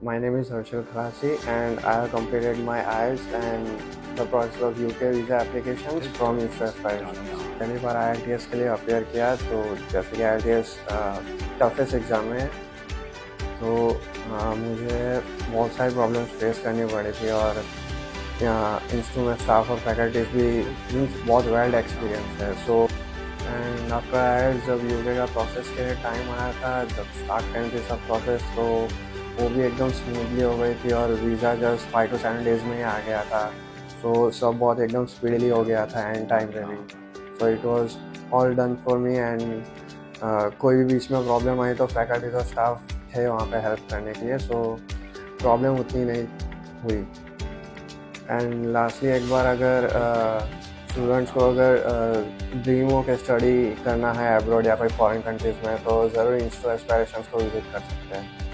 My name is Harshil Khalasi and I have completed my IELTS and the process of UK visa applications from Insta Aspirations. पहली बार IELTS के लिए appear किया तो जैसे कि IELTS toughest exam है तो मुझे बहुत सारी प्रॉब्लम्स फेस करनी पड़ी थी और यहाँ इंस्ट्रूमेंट स्टाफ और फैकल्टीज भी मीन्स बहुत वेल्ड एक्सपीरियंस है सो एंड आफ्टर IELTS जब यूके का प्रोसेस के लिए टाइम आया था जब स्टार्ट करनी थी सब प्रोसेस तो वो भी एकदम स्मूथली हो गई थी और वीज़ा जस्ट 5 to 7 डेज़ में ही आ गया था सो सब बहुत एकदम स्पीडली हो गया था एंड टाइम पे भी so it was all done for me and कोई भी बीच में प्रॉब्लम आई तो फैकल्टीज और स्टाफ थे वहाँ पे हेल्प करने के लिए सो प्रॉब्लम उतनी नहीं हुई एंड लास्टली एक बार अगर स्टूडेंट्स को अगर ड्रीम हो के स्टडी करना है अब्रॉड या कोई फॉरेन कंट्रीज़ में तो ज़रूर इंस्टा एस्पायरेशंस को विजिट कर सकते हैं।